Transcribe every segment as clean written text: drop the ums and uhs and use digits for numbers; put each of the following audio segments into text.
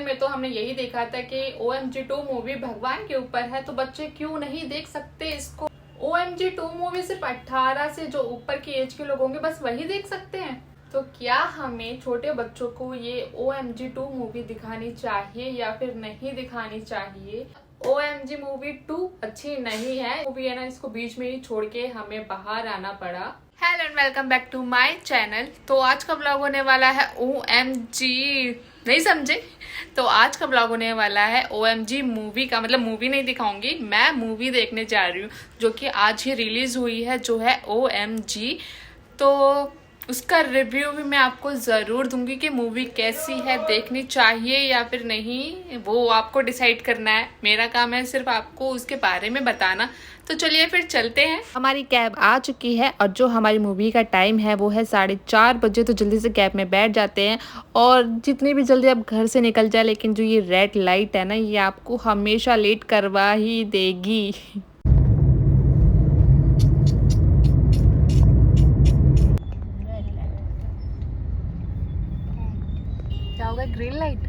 में तो हमने यही देखा था कि OMG 2 मूवी भगवान के ऊपर है, तो बच्चे क्यों नहीं देख सकते इसको। OMG 2 मूवी सिर्फ 18 से जो ऊपर की एज के लोग होंगे बस वही देख सकते हैं। तो क्या हमें छोटे बच्चों को ये OMG 2 मूवी दिखानी चाहिए या फिर नहीं दिखानी चाहिए। OMG मूवी 2 अच्छी नहीं है मूवी है ना, इसको बीच में ही छोड़ के हमें बाहर आना पड़ा। Hello and welcome back to my channel. तो आज का ब्लॉग होने वाला है OMG, नहीं समझे? तो आज का ब्लॉग होने वाला है OMG मूवी का, मतलब मूवी नहीं दिखाऊंगी, मैं मूवी देखने जा रही हूँ जो कि आज ही रिलीज हुई है, जो है OMG। तो उसका रिव्यू भी मैं आपको ज़रूर दूंगी कि मूवी कैसी है, देखनी चाहिए या फिर नहीं, वो आपको डिसाइड करना है। मेरा काम है सिर्फ आपको उसके बारे में बताना। तो चलिए फिर चलते हैं। हमारी कैब आ चुकी है और जो हमारी मूवी का टाइम है वो है 4:30 बजे। तो जल्दी से कैब में बैठ जाते हैं और जितनी भी जल्दी आप घर से निकल जाए, लेकिन जो ये रेड लाइट है ना, ये आपको हमेशा लेट करवा ही देगी। क्या होगा? Green light.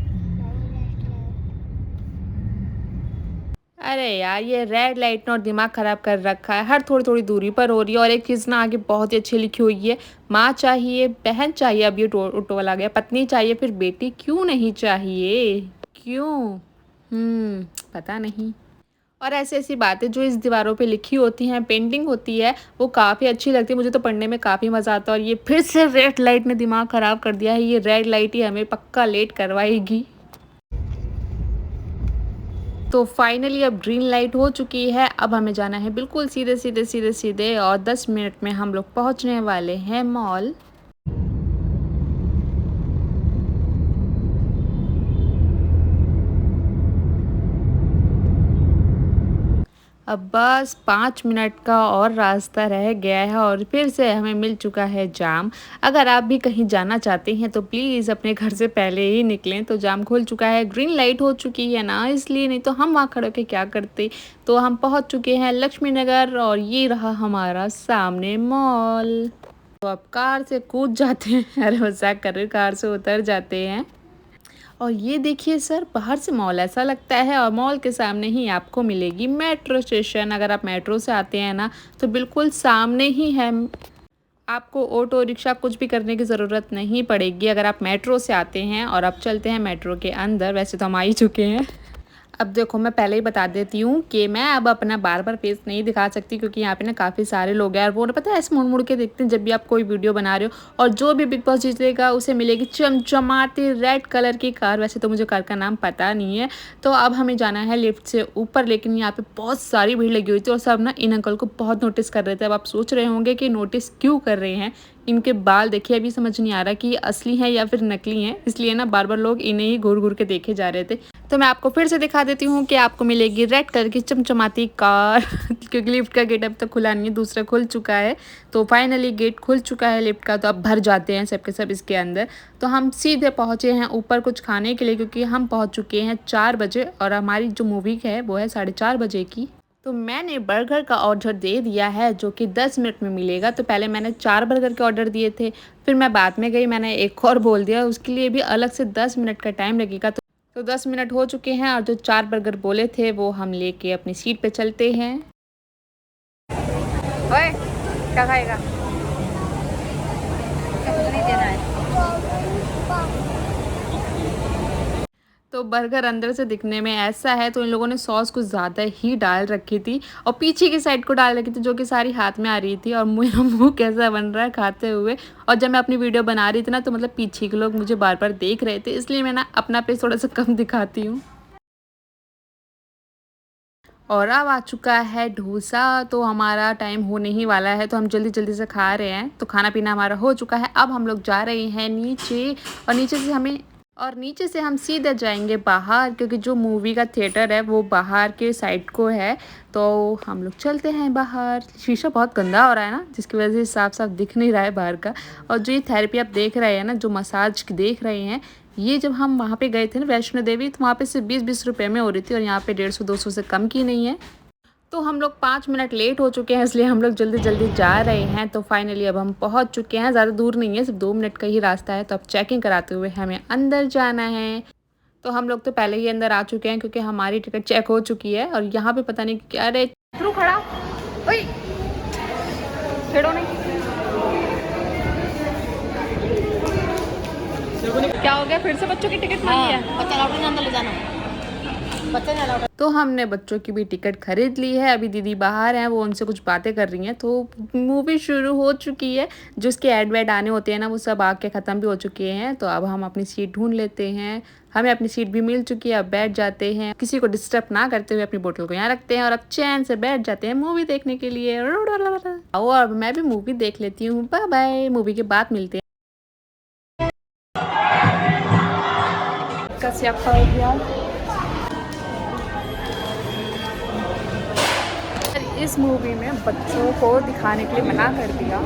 अरे यार, ये रेड लाइट ने और दिमाग खराब कर रखा है, हर थोड़ी थोड़ी दूरी पर हो रही है। और एक चीज़ ना आगे बहुत ही अच्छी लिखी हुई है, माँ चाहिए, बहन चाहिए, अब ये ऑटो वाला आ गया, पत्नी चाहिए, फिर बेटी क्यों नहीं चाहिए, क्यों? पता नहीं। और ऐसी ऐसी बातें जो इस दीवारों पे लिखी होती हैं, पेंटिंग होती है, वो काफ़ी अच्छी लगती है, मुझे तो पढ़ने में काफ़ी मज़ा आता है। और ये फिर से रेड लाइट ने दिमाग ख़राब कर दिया है, ये रेड लाइट ही हमें पक्का लेट करवाएगी। तो फाइनली अब ग्रीन लाइट हो चुकी है, अब हमें जाना है बिल्कुल सीधे सीधे सीधे सीधे और 10 मिनट में हम लोग पहुंचने वाले हैं मॉल। अब बस 5 मिनट का और रास्ता रह गया है और फिर से हमें मिल चुका है जाम। अगर आप भी कहीं जाना चाहते हैं तो प्लीज़ अपने घर से पहले ही निकलें। तो जाम खुल चुका है, ग्रीन लाइट हो चुकी है ना, इसलिए, नहीं तो हम वहाँ खड़े होकर क्या करते। तो हम पहुँच चुके हैं लक्ष्मी नगर और ये रहा हमारा सामने मॉल। तो अब कार से कूद जाते हैं, अरे मजाक कर रहे, कार से उतर जाते हैं। और ये देखिए सर, बाहर से मॉल ऐसा लगता है और मॉल के सामने ही आपको मिलेगी मेट्रो स्टेशन। अगर आप मेट्रो से आते हैं ना तो बिल्कुल सामने ही है, आपको ऑटो रिक्शा कुछ भी करने की ज़रूरत नहीं पड़ेगी अगर आप मेट्रो से आते हैं। और अब चलते हैं मेट्रो के अंदर, वैसे तो हम आ ही चुके हैं। अब देखो, मैं पहले ही बता देती हूँ कि मैं अब अपना बार बार फेस नहीं दिखा सकती, क्योंकि यहाँ पे ना काफ़ी सारे लोग हैं और वो ना, पता है, ऐसे मुड़ मुड़ के देखते हैं जब भी आप कोई वीडियो बना रहे हो। और जो भी बिग बॉस जीतेगा उसे मिलेगी चमचमाती रेड कलर की कार। वैसे तो मुझे कार का नाम पता नहीं है। तो अब हमें जाना है लिफ्ट से ऊपर, लेकिन यहाँ पे बहुत सारी भीड़ लगी हुई थी और सब ना इन अंकल को बहुत नोटिस कर रहे थे। अब आप सोच रहे होंगे कि नोटिस क्यों कर रहे हैं। इनके बाल देखिए, अभी समझ नहीं आ रहा कि ये असली हैं या फिर नकली हैं, इसलिए ना बार बार लोग इन्हें ही घूर घूर के देखे जा रहे थे। तो मैं आपको फिर से दिखा देती हूँ कि आपको मिलेगी रेड कलर की चमचमाती कार क्योंकि लिफ्ट का गेट अब तक खुला नहीं है, दूसरा खुल चुका है। तो फाइनली गेट खुल चुका है लिफ्ट का, तो अब भर जाते हैं सब के सब इसके अंदर। तो हम सीधे पहुँचे हैं ऊपर कुछ खाने के लिए, क्योंकि हम पहुँच चुके हैं 4 बजे और हमारी जो मूवी है वो है 4:30 बजे की। तो मैंने बर्गर का ऑर्डर दे दिया है जो कि 10 मिनट में मिलेगा। तो पहले मैंने 4 बर्गर के ऑर्डर दिए थे, फिर मैं बाद में गई, मैंने एक और बोल दिया, उसके लिए भी अलग से 10 मिनट का टाइम लगेगा। तो 10 मिनट हो चुके हैं और जो 4 बर्गर बोले थे वो हम लेके अपनी सीट पे चलते हैं। ओए, क्या खाएगा? नहीं देना है। तो बर्गर अंदर से दिखने में ऐसा है, तो इन लोगों ने सॉस कुछ ज़्यादा ही डाल रखी थी और पीछे की साइड को डाल रखी थी, जो कि सारी हाथ में आ रही थी। और मेरा मुंह कैसा बन रहा है खाते हुए। और जब मैं अपनी वीडियो बना रही थी ना, तो मतलब पीछे के लोग मुझे बार बार देख रहे थे, इसलिए मैं ना अपना पेज थोड़ा सा कम दिखाती हूँ। और अब आ चुका है डोसा, तो हमारा टाइम होने ही वाला है, तो हम जल्दी जल्दी से खा रहे हैं। तो खाना पीना हमारा हो चुका है, अब हम लोग जा रहे हैं नीचे। और नीचे से हम सीधे जाएंगे बाहर, क्योंकि जो मूवी का थिएटर है वो बाहर के साइड को है। तो हम लोग चलते हैं बाहर। शीशा बहुत गंदा हो रहा है ना, जिसकी वजह से साफ साफ दिख नहीं रहा है बाहर का। और जो ये थेरेपी आप देख रहे हैं ना, जो मसाज देख रहे हैं, ये जब हम वहाँ पे गए थे ना वैष्णो देवी, तो वहाँ पे सिर्फ 20-20 रुपये में हो रही थी और यहाँ पे 150-200 से कम की नहीं है। तो हम लोग 5 मिनट लेट हो चुके हैं, इसलिए हम लोग जल्दी जल्दी जा रहे हैं। तो फाइनली अब हम पहुंच चुके हैं, ज़्यादा दूर नहीं है, सिर्फ 2 मिनट का ही रास्ता है। तो अब चेकिंग कराते हुए हमें अंदर जाना है। तो हम लोग तो पहले ही अंदर आ चुके हैं क्योंकि हमारी टिकट चेक हो चुकी है और यहाँ पे पता नहीं क्या रे थ्रू खड़ा ओए छेड़ो नहीं क्या हो गया फिर से बच्चों की टिकट मांगी है बच्चा लौटे अंदर ले जाना बच्चे ना लौटे। तो हमने बच्चों की भी टिकट खरीद ली है। अभी दीदी बाहर हैं, वो उनसे कुछ बातें कर रही हैं। तो मूवी शुरू हो चुकी है। जो उसके एड वेड आने होते हैं ना वो सब आके ख़त्म भी हो चुके हैं। तो अब हम अपनी सीट ढूंढ लेते हैं। हमें अपनी सीट भी मिल चुकी है। अब बैठ जाते हैं, किसी को डिस्टर्ब ना करते हुए अपनी बोतल को यहाँ रखते हैं और अब चैन से बैठ जाते हैं मूवी देखने के लिए। आओ अब मैं भी मूवी देख लेती हूँ। बाय बाय, मूवी के बाद मिलते हैं। स्यापा हो गया। इस मूवी में बच्चों को दिखाने के लिए मना कर दिया।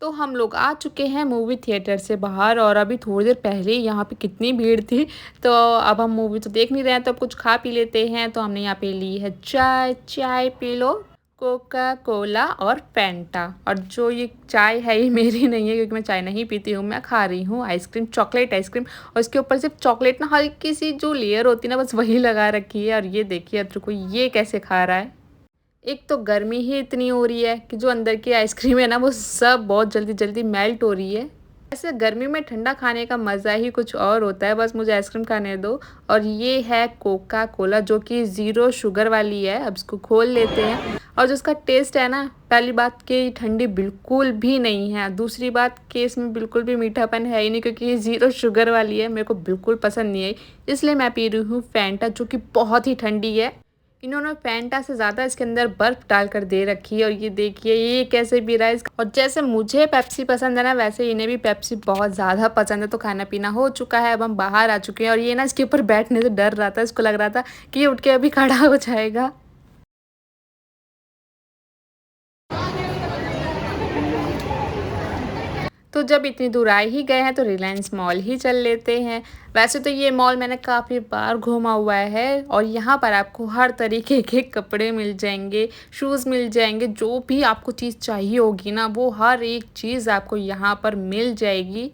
तो हम लोग आ चुके हैं मूवी थिएटर से बाहर और अभी थोड़ी देर पहले यहाँ पे कितनी भीड़ थी। तो अब हम मूवी तो देख नहीं रहे हैं, तो अब कुछ खा पी लेते हैं। तो हमने यहाँ पे ली है चाय। चाय पी लो, कोका कोला और फैंटा। और जो ये चाय है ये मेरी नहीं है क्योंकि मैं चाय नहीं पीती हूँ। मैं खा रही हूँ आइसक्रीम, चॉकलेट आइसक्रीम। और इसके ऊपर सिर्फ चॉकलेट ना हल्की सी जो लेयर होती है ना बस वही लगा रखी है। और ये देखिए अत्र को ये कैसे खा रहा है। एक तो गर्मी ही इतनी हो रही है कि जो अंदर की आइसक्रीम है ना वो सब बहुत जल्दी जल्दी मेल्ट हो रही है। ऐसे गर्मी में ठंडा खाने का मज़ा ही कुछ और होता है। बस मुझे आइसक्रीम खाने दो। और ये है कोका कोला जो कि 0 शुगर वाली है। अब इसको खोल लेते हैं। और जो इसका टेस्ट है ना, पहली बात कि ठंडी बिल्कुल भी नहीं है। दूसरी बात कि इसमें बिल्कुल भी मीठापन है ही नहीं क्योंकि ये 0 शुगर वाली है। मेरे को बिल्कुल पसंद नहीं आई, इसलिए मैं पी रही हूँ फैंटा जो कि बहुत ही ठंडी है। इन्होंने फैंटा से ज़्यादा इसके अंदर बर्फ़ डालकर दे रखी है। और ये देखिए ये कैसे पी रहा है। और जैसे मुझे पेप्सी पसंद है ना वैसे इन्हें भी पेप्सी बहुत ज़्यादा पसंद है। तो खाना पीना हो चुका है, अब हम बाहर आ चुके हैं। और ये ना इसके ऊपर बैठने से डर रहा था, इसको लग रहा था कि ये उठ के अभी खड़ा हो जाएगा। तो जब इतनी दूर आ ही गए हैं तो रिलायंस मॉल ही चल लेते हैं। वैसे तो ये मॉल मैंने काफ़ी बार घूमा हुआ है और यहाँ पर आपको हर तरीके के कपड़े मिल जाएंगे, शूज़ मिल जाएंगे। जो भी आपको चीज़ चाहिए होगी ना वो हर एक चीज़ आपको यहाँ पर मिल जाएगी।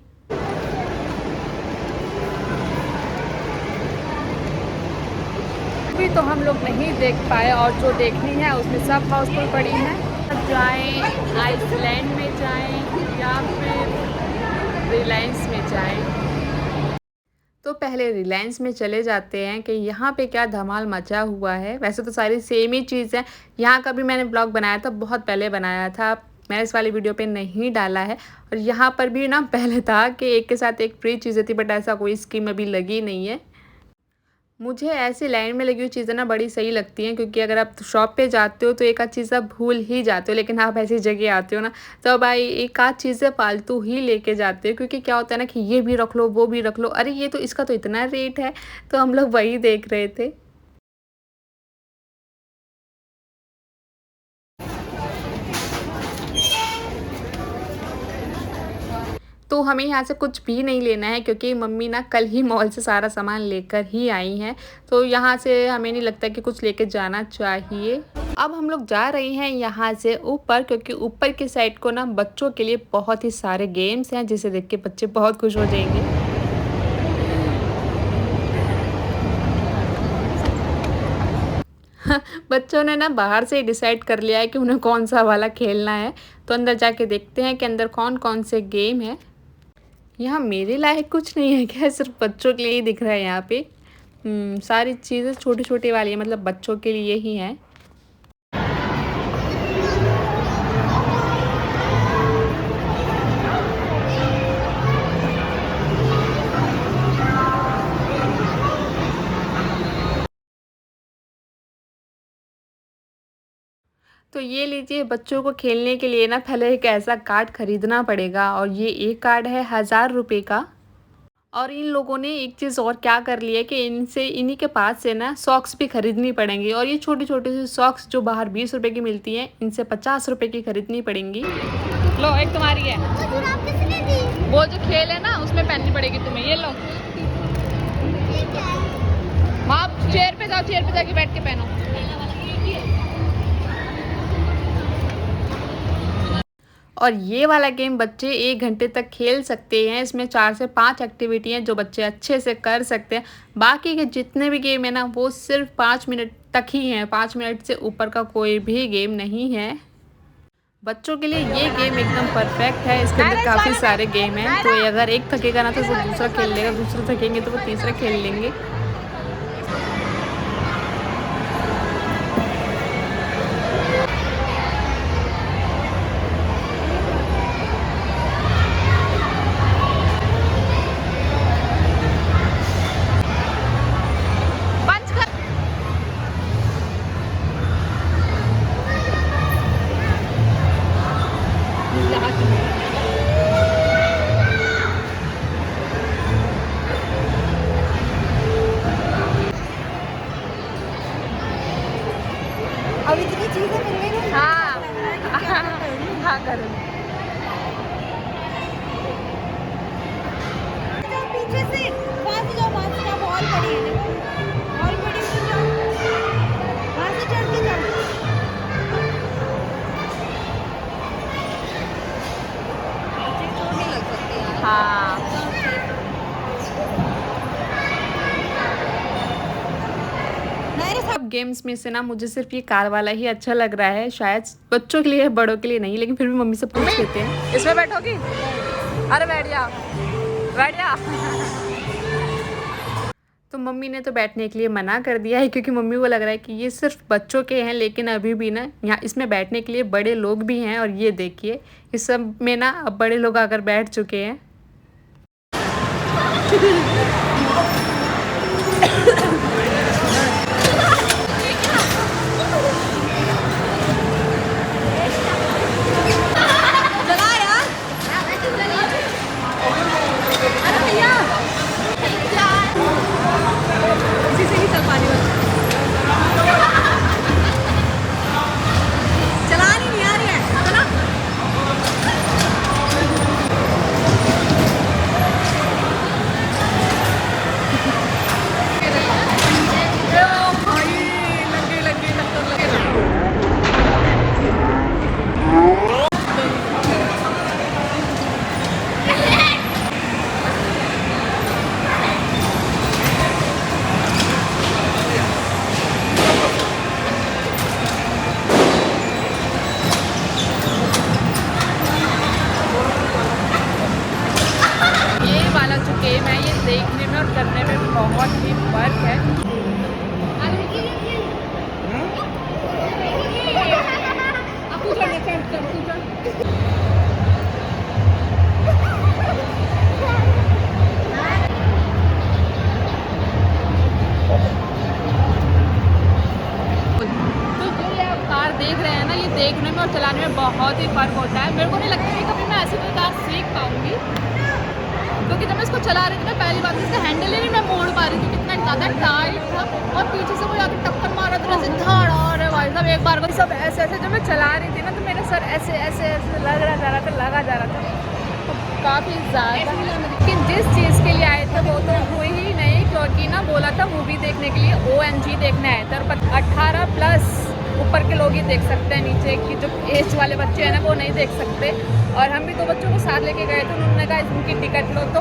अभी तो हम लोग नहीं देख पाए और जो देखनी है उसमें सब हाउसफुल पड़ी है। जाएं आइसलैंड में जाएं या फिर रिलायंस में जाएं। तो पहले रिलायंस में चले जाते हैं कि यहाँ पे क्या धमाल मचा हुआ है। वैसे तो सारी सेम ही चीज़ है। यहाँ का भी मैंने ब्लॉग बनाया था, बहुत पहले बनाया था, मैंने इस वाली वीडियो पे नहीं डाला है। और यहाँ पर भी ना पहले था कि एक के साथ एक फ्री चीज़ें थी, बट ऐसा कोई स्कीम अभी लगी नहीं है। मुझे ऐसी लाइन में लगी हुई चीज़ें ना बड़ी सही लगती हैं क्योंकि अगर आप शॉप पे जाते हो तो एक आध चीज़ आप भूल ही जाते हो, लेकिन आप ऐसी जगह आते हो ना तो भाई एक आध चीज़ें फालतू ही लेके जाते हो। क्योंकि क्या होता है ना कि ये भी रख लो वो भी रख लो, अरे ये तो इसका तो इतना रेट है। तो हम लोग वही देख रहे थे। तो हमें यहाँ से कुछ भी नहीं लेना है क्योंकि मम्मी ना कल ही मॉल से सारा सामान लेकर ही आई हैं। तो यहाँ से हमें नहीं लगता कि कुछ लेके जाना चाहिए। अब हम लोग जा रहे हैं यहाँ से ऊपर क्योंकि ऊपर की साइड को ना बच्चों के लिए बहुत ही सारे गेम्स हैं जिसे देख के बच्चे बहुत खुश हो जाएंगे। बच्चों ने ना बाहर से ही डिसाइड कर लिया है कि उन्हें कौन सा वाला खेलना है। तो अंदर जाके देखते हैं कि अंदर कौन कौन से गेम है। यहाँ मेरे लायक कुछ नहीं है क्या, सिर्फ बच्चों के लिए ही दिख रहा है यहाँ पे। सारी चीज़ें छोटी छोटी वाली है, मतलब बच्चों के लिए ही हैं। तो ये लीजिए, बच्चों को खेलने के लिए ना पहले एक ऐसा कार्ड खरीदना पड़ेगा और ये एक कार्ड है 1000 रुपये का। और इन लोगों ने एक चीज़ और क्या कर लिया है कि इनसे इन्हीं के पास से ना सॉक्स भी खरीदनी पड़ेंगी। और ये छोटी छोटी सी सॉक्स जो बाहर 20 रुपए की मिलती हैं इनसे 50 रुपए की खरीदनी पड़ेंगी। लो एक तुम्हारी है, वो जो खेल है ना उसमें पहननी पड़ेगी तुम्हें। ये लो, वहाँ चेयर पे जाओ, चेयर पे जाके बैठ के पहनो। और ये वाला गेम बच्चे 1 घंटे तक खेल सकते हैं। इसमें 4 से 5 एक्टिविटी हैं जो बच्चे अच्छे से कर सकते हैं। बाकी के जितने भी गेम है ना वो सिर्फ 5 मिनट तक ही हैं, 5 मिनट से ऊपर का कोई भी गेम नहीं है। बच्चों के लिए ये गेम एकदम परफेक्ट है। इसके अंदर काफ़ी सारे गेम हैं, तो अगर एक थकेगा ना तो वो दूसरा खेल लेगा, दूसरा थकेंगे तो वो तीसरा खेल लेंगे। अब इतनी चीजें मिल गई ना। हाँ हाँ करूँ। पीछे से वहाँ से जाओ बहुत बड़ी है, बहुत बड़ी से जाओ, वहाँ से चढ़ के जाओ। चोट नहीं लग सकती यार। हाँ सब गेम्स में से ना मुझे सिर्फ ये कार वाला ही अच्छा लग रहा है। शायद बच्चों के लिए बड़ों के लिए नहीं, लेकिन फिर भी मम्मी से पूछ लेते हैं। इसमें बैठोगी? अरे बैठ जा, बैठ जा। तो मम्मी ने तो बैठने के लिए मना कर दिया है, क्योंकि मम्मी को लग रहा है कि ये सिर्फ बच्चों के हैं। लेकिन अभी भी ना यहाँ इसमें बैठने के लिए बड़े लोग भी हैं। और ये देखिए इस सब में ना अब बड़े लोग आकर बैठ चुके हैं। गेम है ये देखने में और करने में बहुत ही फर्क है। कार देख रहे हैं ना, ये देखने में और चलाने में बहुत ही फ़र्क होता है। मेरे को नहीं लगता कि कभी मैं ऐसी कोई कार सीख पाऊंगी, क्योंकि जब मैं इसको चला रही थी ना पहली बार इसका हैंडल ही नहीं मैं मोड़ पा रही थी, कितना ज़्यादा टाइट था। और पीछे से कोई आके टक्कर मारा तो ऐसे धाड़ा और भाई साहब एक बार को सब ऐसे ऐसे जब मैं चला रही थी ना तो मेरा सर ऐसे ऐसे ऐसे लगा जा रहा था तो काफ़ी ज़्यादा। लेकिन जिस चीज़ के लिए आए थे वो तो हुई ही नहीं, क्योंकि ना बोला था मूवी देखने के लिए OMG देखने आए थे। और 18+ ऊपर के लोग ही देख सकते हैं, नीचे की जो एज वाले बच्चे हैं ना वो नहीं देख सकते। और हम भी 2 बच्चों को साथ लेके गए थे, उन्होंने कहा इनकी टिकट लो, तो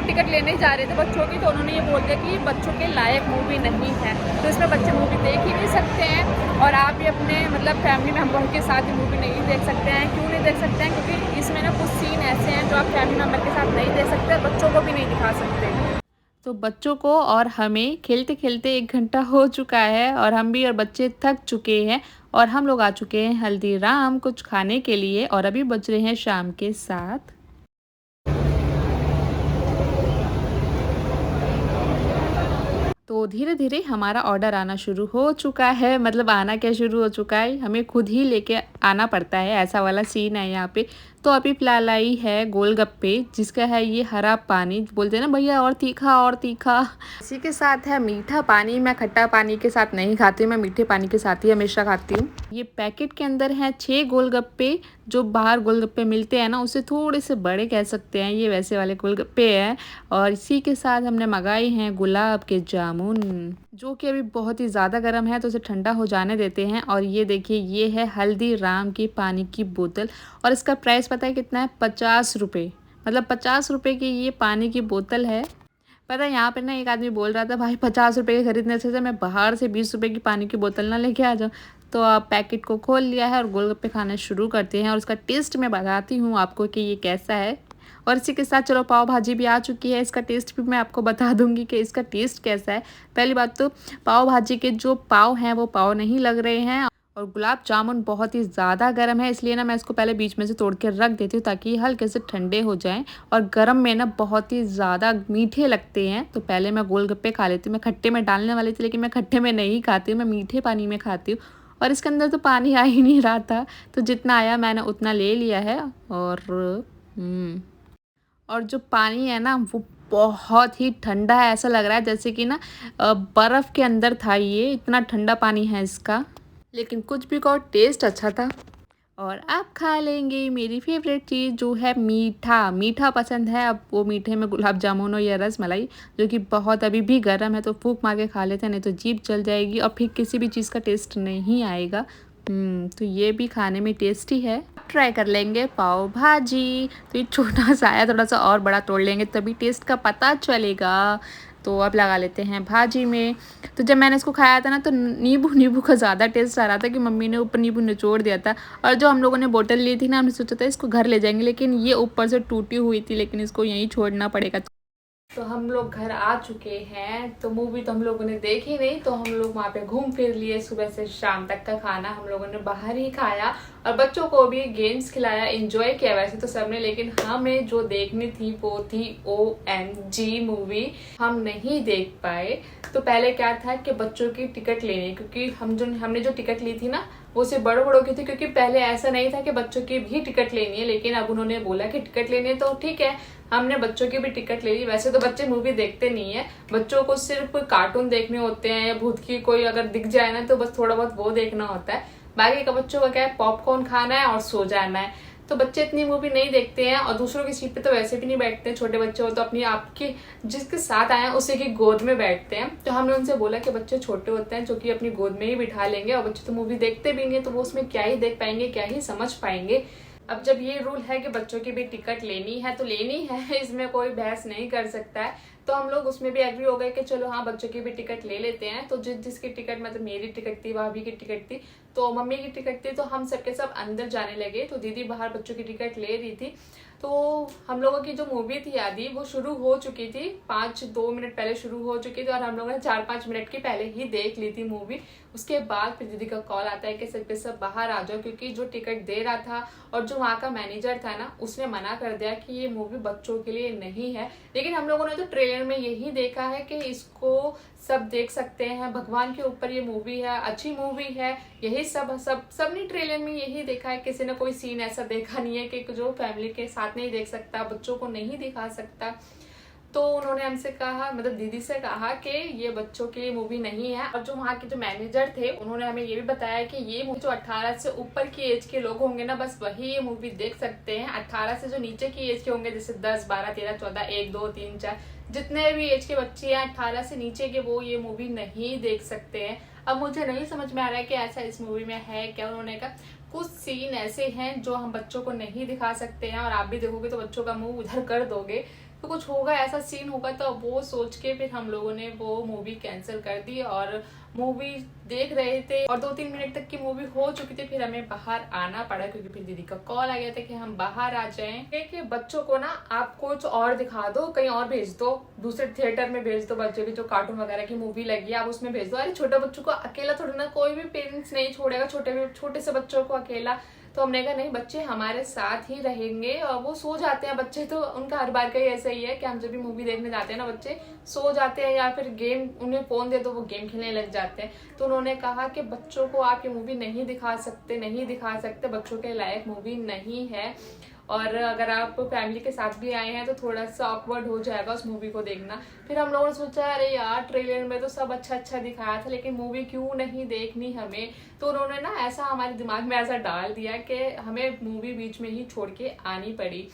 टिकट लेने ही जा रहे थे बच्चों की, तो उन्होंने ये बोल दिया कि बच्चों के लायक मूवी नहीं है, तो इसमें बच्चे मूवी देख ही नहीं सकते हैं। और आप भी अपने मतलब फैमिली मेम्बर के साथ ही मूवी नहीं देख सकते हैं। क्यों नहीं देख सकते हैं? क्योंकि इसमें ना कुछ सीन ऐसे हैं जो आप फैमिली मेम्बर के साथ नहीं देख सकते, बच्चों को भी नहीं दिखा सकते। तो बच्चों को और हमें खेलते खेलते 1 घंटा हो चुका है और हम भी और बच्चे थक चुके हैं और हम लोग आ चुके हैं हल्दीराम कुछ खाने के लिए। और अभी बज रहे हैं शाम के 7। तो धीरे धीरे हमारा ऑर्डर आना शुरू हो चुका है। मतलब आना क्या शुरू हो चुका है, हमें खुद ही लेके आना पड़ता है, ऐसा वाला सीन है यहाँ पे। तो अभी फिलहाल आई है गोलगप्पे, जिसका है ये हरा पानी, बोलते हैं ना भैया और तीखा और तीखा। इसी के साथ है मीठा पानी। मैं खट्टा पानी के साथ नहीं खाती हूँ, मैं मीठे पानी के साथ ही हमेशा खाती हूँ। ये पैकेट के अंदर है 6 गोलगप्पे। जो बाहर गोलगप्पे मिलते हैं ना उससे थोड़े से बड़े कह सकते हैं, ये वैसे वाले गोलगप्पे हैं। और इसी के साथ हमने मंगाए हैं गुलाब के जामुन, जो कि अभी बहुत ही ज़्यादा गर्म है तो उसे ठंडा हो जाने देते हैं। और ये देखिए ये है हल्दीराम की पानी की बोतल और इसका प्राइस पता है कितना है? 50 रुपये। मतलब 50 रुपये की ये पानी की बोतल है। पता है यहाँ पे ना एक आदमी बोल रहा था, भाई 50 रुपये के खरीदने से मैं बाहर से 20 रुपये की पानी की बोतल ना लेके आ जाऊँ। तो आप पैकेट को खोल लिया है और गोलगप्पे खाना शुरू करते हैं और उसका टेस्ट मैं बताती हूँ आपको कि ये कैसा है। और इसी के साथ चलो पाव भाजी भी आ चुकी है, इसका टेस्ट भी मैं आपको बता दूंगी कि इसका टेस्ट कैसा है। पहली बात तो पाव भाजी के जो पाव हैं वो पाव नहीं लग रहे हैं, और गुलाब जामुन बहुत ही ज़्यादा गर्म है, इसलिए ना मैं इसको पहले बीच में से तोड़ के रख देती हूँ ताकि हल्के से ठंडे हो जाएं। और गर्म में ना बहुत ही ज़्यादा मीठे लगते हैं, तो पहले मैं गोलगप्पे खा लेती हूँ। मैं खट्टे में डालने वाली थी लेकिन मैं खट्टे में नहीं खाती हूँ, मैं मीठे पानी में खाती हूँ। और इसके अंदर तो पानी आ ही नहीं रहा था, तो जितना आया मैंने उतना ले लिया है। और जो पानी है ना वो बहुत ही ठंडा है, ऐसा लग रहा है जैसे कि ना बर्फ़ के अंदर था, ये इतना ठंडा पानी है इसका। लेकिन कुछ भी कहो, टेस्ट अच्छा था। और अब खा लेंगे मेरी फेवरेट चीज़ जो है मीठा। मीठा पसंद है, अब वो मीठे में गुलाब जामुन और या रस मलाई, जो कि बहुत अभी भी गर्म है, तो फूंक मार के खा लेते हैं, नहीं तो जीभ जल जाएगी और फिर किसी भी चीज़ का टेस्ट नहीं आएगा। तो ये भी खाने में टेस्टी है। ट्राई कर लेंगे पाव भाजी। तो ये छोटा सा है, थोड़ा सा और बड़ा तोड़ लेंगे तभी टेस्ट का पता चलेगा। तो अब लगा लेते हैं भाजी में। तो जब मैंने इसको खाया था ना तो नींबू नींबू का ज़्यादा टेस्ट आ रहा था कि मम्मी ने ऊपर नींबू निचोड़ दिया था। और जो हम लोगों ने बोतल ली थी ना, हमने सोचा था इसको घर ले जाएंगे, लेकिन ये ऊपर से टूटी हुई थी, लेकिन इसको यहीं छोड़ना पड़ेगा। तो हम लोग घर आ चुके हैं। तो मूवी तो हम लोगों ने देखी नहीं, तो हम लोग वहाँ पे घूम फिर लिए। सुबह से शाम तक का खाना हम लोगों ने बाहर ही खाया और बच्चों को भी गेम्स खिलाया, एंजॉय किया वैसे तो सबने, लेकिन हमें जो देखनी थी वो थी OMG मूवी, हम नहीं देख पाए। तो पहले क्या था कि बच्चों की टिकट लेनी, क्योंकि हमने जो टिकट ली थी ना वो सिर्फ बड़ों की थी, क्योंकि पहले ऐसा नहीं था कि बच्चों की भी टिकट लेनी है, लेकिन अब उन्होंने बोला कि टिकट लेनी है तो ठीक है, हमने बच्चों की भी टिकट ले ली। वैसे तो बच्चे मूवी देखते नहीं है, बच्चों को सिर्फ कार्टून देखने होते हैं या भूत की कोई अगर दिख जाए ना तो बस थोड़ा बहुत वो देखना होता है। बाकी का बच्चों का क्या है, पॉपकॉर्न खाना है और सो जाना है। तो बच्चे इतनी मूवी नहीं देखते हैं और दूसरों की सीट पे तो वैसे भी नहीं बैठते हैं। छोटे बच्चे हो तो अपनी आपकी जिसके साथ आए हैं उसी की गोद में बैठते हैं। तो हमने उनसे बोला कि बच्चे छोटे होते हैं जो कि अपनी गोद में ही बिठा लेंगे, और बच्चे तो मूवी देखते भी नहीं है तो वो उसमें क्या ही देख पाएंगे, क्या ही समझ पाएंगे। अब जब ये रूल है कि बच्चों की भी टिकट लेनी है तो लेनी है, इसमें कोई बहस नहीं कर सकता है। तो हम लोग उसमें भी एग्री हो गए कि चलो हाँ बच्चों की भी टिकट ले लेते हैं। तो जिसकी टिकट, मतलब मेरी टिकट थी, भाभी की टिकट थी, तो मम्मी की टिकट थी, तो हम सबके सब अंदर जाने लगे। तो दीदी बाहर बच्चों की टिकट ले रही थी। तो हम लोगों की जो मूवी थी आदि वो शुरू हो चुकी थी, 2 मिनट पहले शुरू हो चुकी थी और हम लोगों ने 4-5 मिनट की पहले ही देख ली थी मूवी। उसके बाद फिर दीदी का कॉल आता है कि सब के सब बाहर आ जाओ, क्योंकि जो टिकट दे रहा था और जो वहाँ का मैनेजर था ना उसने मना कर दिया कि ये मूवी बच्चों के लिए नहीं है। लेकिन हम लोगों ने तो ट्रेलर में यही देखा है कि इसको सब देख सकते हैं, भगवान के ऊपर ये मूवी है, अच्छी मूवी है, यही सबने ट्रेलर में यही देखा है। किसी ने कोई सीन ऐसा देखा नहीं है कि जो फैमिली के साथ नहीं देख सकता, बच्चों को नहीं दिखा सकता। तो उन्होंने हमसे कहा, मतलब दीदी से कहा कि ये बच्चों की मूवी नहीं है। और जो वहाँ के जो मैनेजर थे उन्होंने हमें ये भी बताया कि ये मूवी जो 18 से ऊपर की एज के लोग होंगे ना बस वही ये मूवी देख सकते हैं। 18 से जो नीचे की एज के होंगे, जैसे 10, 12, 13, 14, 1, 2, 3, 4 जितने भी एज के बच्चे हैं 18 से नीचे के, वो ये मूवी नहीं देख सकते हैं। अब मुझे नहीं समझ में आ रहा है कि ऐसा इस मूवी में है क्या। उन्होंने कहा कुछ सीन ऐसे हैं जो हम बच्चों को नहीं दिखा सकते हैं, और आप भी देखोगे तो बच्चों का मुंह उधर कर दोगे, तो कुछ होगा, ऐसा सीन होगा। तो वो सोच के फिर हम लोगों ने वो मूवी कैंसिल कर दी और मूवी देख रहे थे और 2-3 मिनट तक की मूवी हो चुकी थी। फिर हमें बाहर आना पड़ा क्योंकि फिर दीदी का कॉल आ गया था कि हम बाहर आ जाएं। देखिए बच्चों को ना आप कुछ और दिखा दो, कहीं और भेज दो, दूसरे थिएटर में भेज दो। बच्चों की जो कार्टून वगैरह की मूवी लगी है आप उसमें भेज दो। अरे छोटे बच्चों को अकेला थोड़ी ना, कोई भी पेरेंट्स नहीं छोड़ेगा छोटे से बच्चों को अकेला। तो हमने कहा नहीं, बच्चे हमारे साथ ही रहेंगे। और वो सो जाते हैं बच्चे, तो उनका हर बार का ही ऐसा ही है कि हम जब भी मूवी देखने जाते हैं ना बच्चे सो जाते हैं, या फिर गेम उन्हें फोन दे दो वो गेम खेलने लग जाते हैं। तो उन्होंने कहा कि बच्चों को आप ये मूवी नहीं दिखा सकते, बच्चों के लायक मूवी नहीं है। और अगर आप फैमिली के साथ भी आए हैं तो थोड़ा सा ऑकवर्ड हो जाएगा उस मूवी को देखना। फिर हम लोगों ने सोचा अरे यार ट्रेलर में तो सब अच्छा दिखाया था, लेकिन मूवी क्यों नहीं देखनी हमें। तो उन्होंने ना ऐसा हमारे दिमाग में ऐसा डाल दिया कि हमें मूवी बीच में ही छोड़ के आनी पड़ी।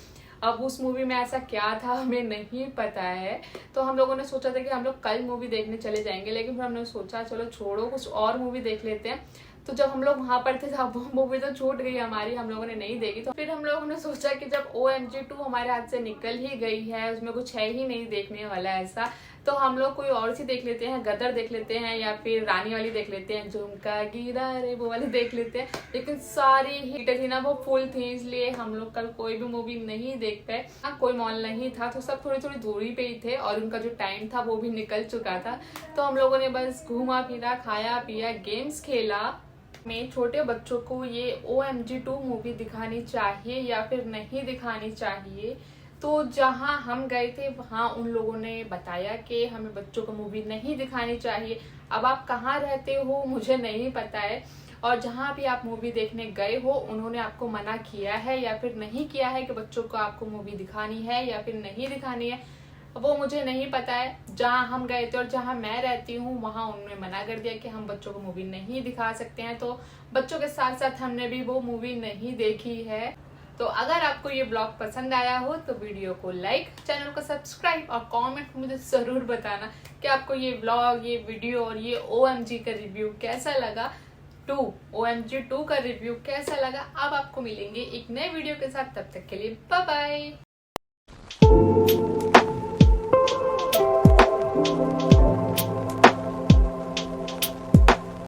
अब उस मूवी में ऐसा क्या था हमें नहीं पता है। तो हम लोगों ने सोचा था कि हम लोग कल मूवी देखने चले जाएंगे, लेकिन फिर हमने सोचा चलो छोड़ो कुछ और मूवी देख लेते हैं। तो जब हम लोग वहां पर थे तब वो मूवी तो छूट गई हमारी, हम लोगों ने नहीं देखी। तो फिर हम लोगों ने सोचा कि जब OMG 2 हमारे हाथ से निकल ही गई है, उसमें कुछ है ही नहीं देखने वाला ऐसा, तो हम लोग कोई और सी देख लेते हैं, गदर देख लेते हैं या फिर रानी वाली देख लेते हैं, झुमका गिरा रे वो वाली देख लेते हैं। लेकिन सारी हिट थी ना, वो फुल थी, इसलिए हम लोग कल कोई भी मूवी नहीं देख पाए। कोई मॉल नहीं था तो सब थोड़ी थोड़ी दूरी पे ही थे और उनका जो टाइम था वो भी निकल चुका था। तो हम लोगों ने बस घूमा फिरा, खाया पिया, गेम्स खेला। में छोटे बच्चों को ये OMG 2 मूवी दिखानी चाहिए या फिर नहीं दिखानी चाहिए, तो जहां हम गए थे वहां उन लोगों ने बताया कि हमें बच्चों को मूवी नहीं दिखानी चाहिए। अब आप कहाँ रहते हो मुझे नहीं पता है, और जहां भी आप मूवी देखने गए हो उन्होंने आपको मना किया है या फिर नहीं किया है कि बच्चों को आपको मूवी दिखानी है या फिर नहीं दिखानी है, वो मुझे नहीं पता है। जहाँ हम गए थे और जहाँ मैं रहती हूँ वहाँ उन्होंने मना कर दिया कि हम बच्चों को मूवी नहीं दिखा सकते हैं, तो बच्चों के साथ साथ हमने भी वो मूवी नहीं देखी है। तो अगर आपको ये ब्लॉग पसंद आया हो तो वीडियो को लाइक, चैनल को सब्सक्राइब और कमेंट मुझे जरूर बताना कि आपको ये ब्लॉग, ये वीडियो और ये OMG का रिव्यू कैसा लगा। OMG 2 का रिव्यू कैसा लगा। अब आपको मिलेंगे एक नए वीडियो के साथ, तब तक के लिए बाय बाय।